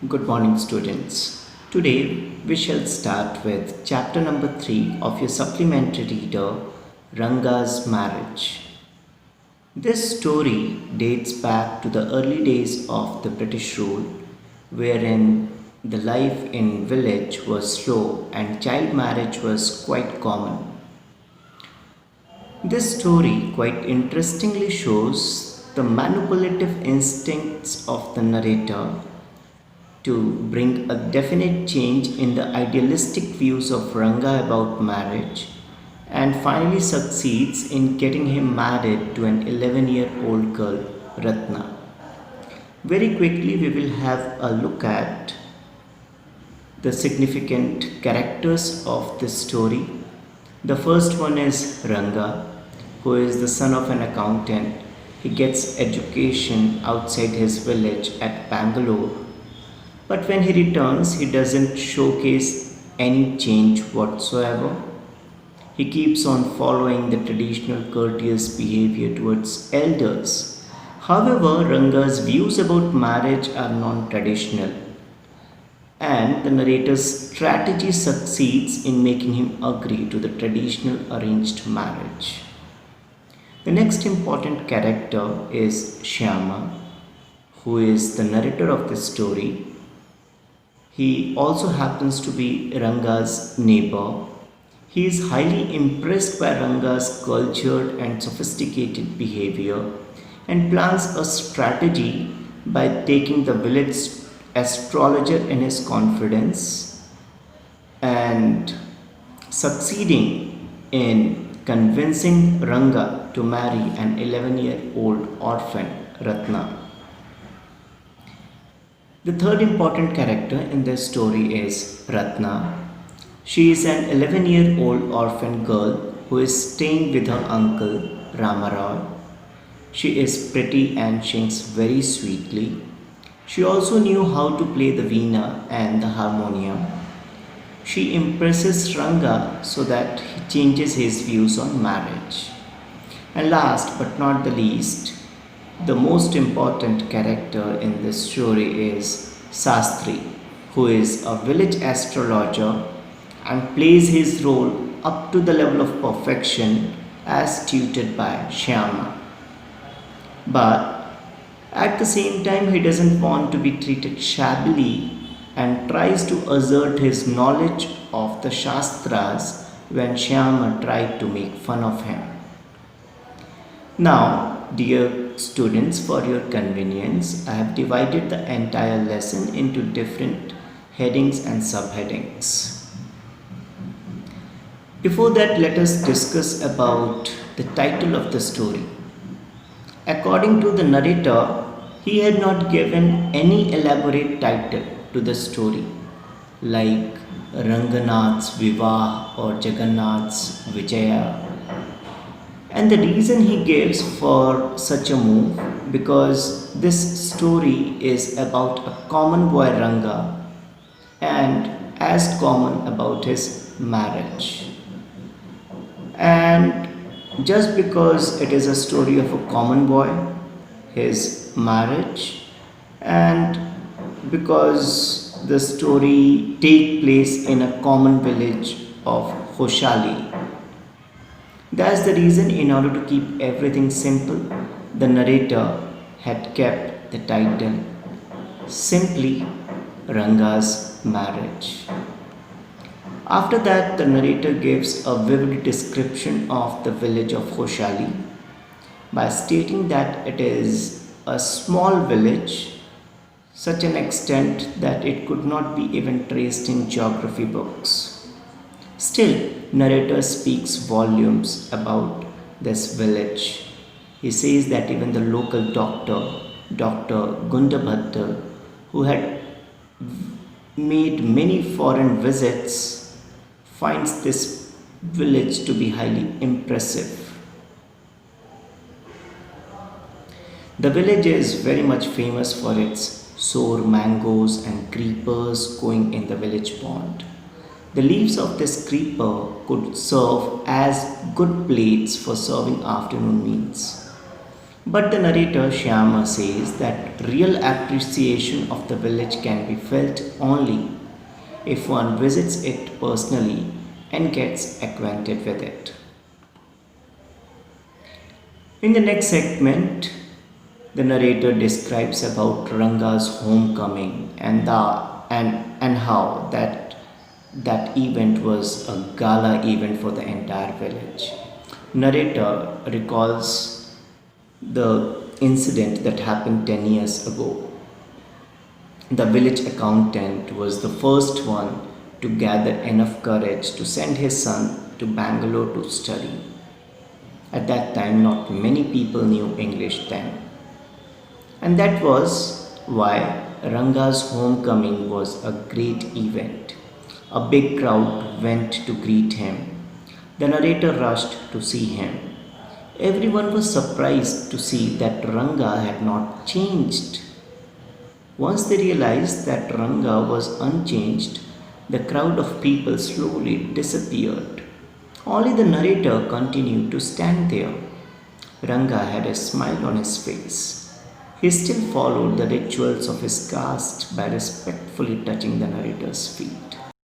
Good morning, students. Today we shall start with chapter number 3 of your supplementary reader, Ranga's Marriage. This story dates back to the early days of the British rule, wherein the life in village was slow and child marriage was quite common. This story quite interestingly shows the manipulative instincts of the narrator to bring a definite change in the idealistic views of Ranga about marriage and finally succeeds in getting him married to an 11-year-old girl, Ratna. Very quickly, we will have a look at the significant characters of this story. The first one is Ranga, who is the son of an accountant. He gets education outside his village at Bangalore, but when he returns, he doesn't showcase any change whatsoever. He keeps on following the traditional courteous behavior towards elders. However, Ranga's views about marriage are non traditional, and the narrator's strategy succeeds in making him agree to the traditional arranged marriage. The next important character is Shyama, who is the narrator of the story. He also happens to be Ranga's neighbor. He is highly impressed by Ranga's cultured and sophisticated behavior and plans a strategy by taking the village astrologer in his confidence and succeeding in convincing Ranga to marry an 11-year-old orphan, Ratna. The third important character in this story is Ratna. She is an 11-year-old orphan girl who is staying with her uncle Ramarao. She is pretty and sings very sweetly. She also knew how to play the veena and the harmonium. She impresses Ranga so that he changes his views on marriage. And last but not the least, the most important character in this story is Sastri, who is a village astrologer and plays his role up to the level of perfection as tutored by Shyama. But at the same time, he doesn't want to be treated shabbily and tries to assert his knowledge of the Shastras when Shyama tried to make fun of him. Now, dear students, for your convenience, I have divided the entire lesson into different headings and subheadings. Before that, let us discuss about the title of the story. According to the narrator, he had not given any elaborate title to the story, like Ranganath's Vivah or Jagannath's Vijaya. And the reason he gives for such a move, because this story is about a common boy Ranga and as common about his marriage. And just because it is a story of a common boy, his marriage, and because the story take place in a common village of Khoshali. That's the reason, in order to keep everything simple, the narrator had kept the title simply Ranga's Marriage. After that, the narrator gives a vivid description of the village of Khoshali by stating that it is a small village, such an extent that it could not be even traced in geography books. Still, narrator speaks volumes about this village. He says that even the local doctor, Dr. Gundabhattar, who had made many foreign visits, finds this village to be highly impressive. The village is very much famous for its sour mangoes and creepers growing in the village pond. The leaves of this creeper could serve as good plates for serving afternoon meals. But the narrator Shyama says that real appreciation of the village can be felt only if one visits it personally and gets acquainted with it. In the next segment, the narrator describes about Ranga's homecoming and how that event was a gala event for the entire village. Narrator recalls the incident that happened 10 years ago. The village accountant was the first one to gather enough courage to send his son to Bangalore to study. At that time, not many people knew English then. And that was why Ranga's homecoming was a great event. A big crowd went to greet him. The narrator rushed to see him. Everyone was surprised to see that Ranga had not changed. Once they realized that Ranga was unchanged, the crowd of people slowly disappeared. Only the narrator continued to stand there. Ranga had a smile on his face. He still followed the rituals of his caste by respectfully touching the narrator's feet.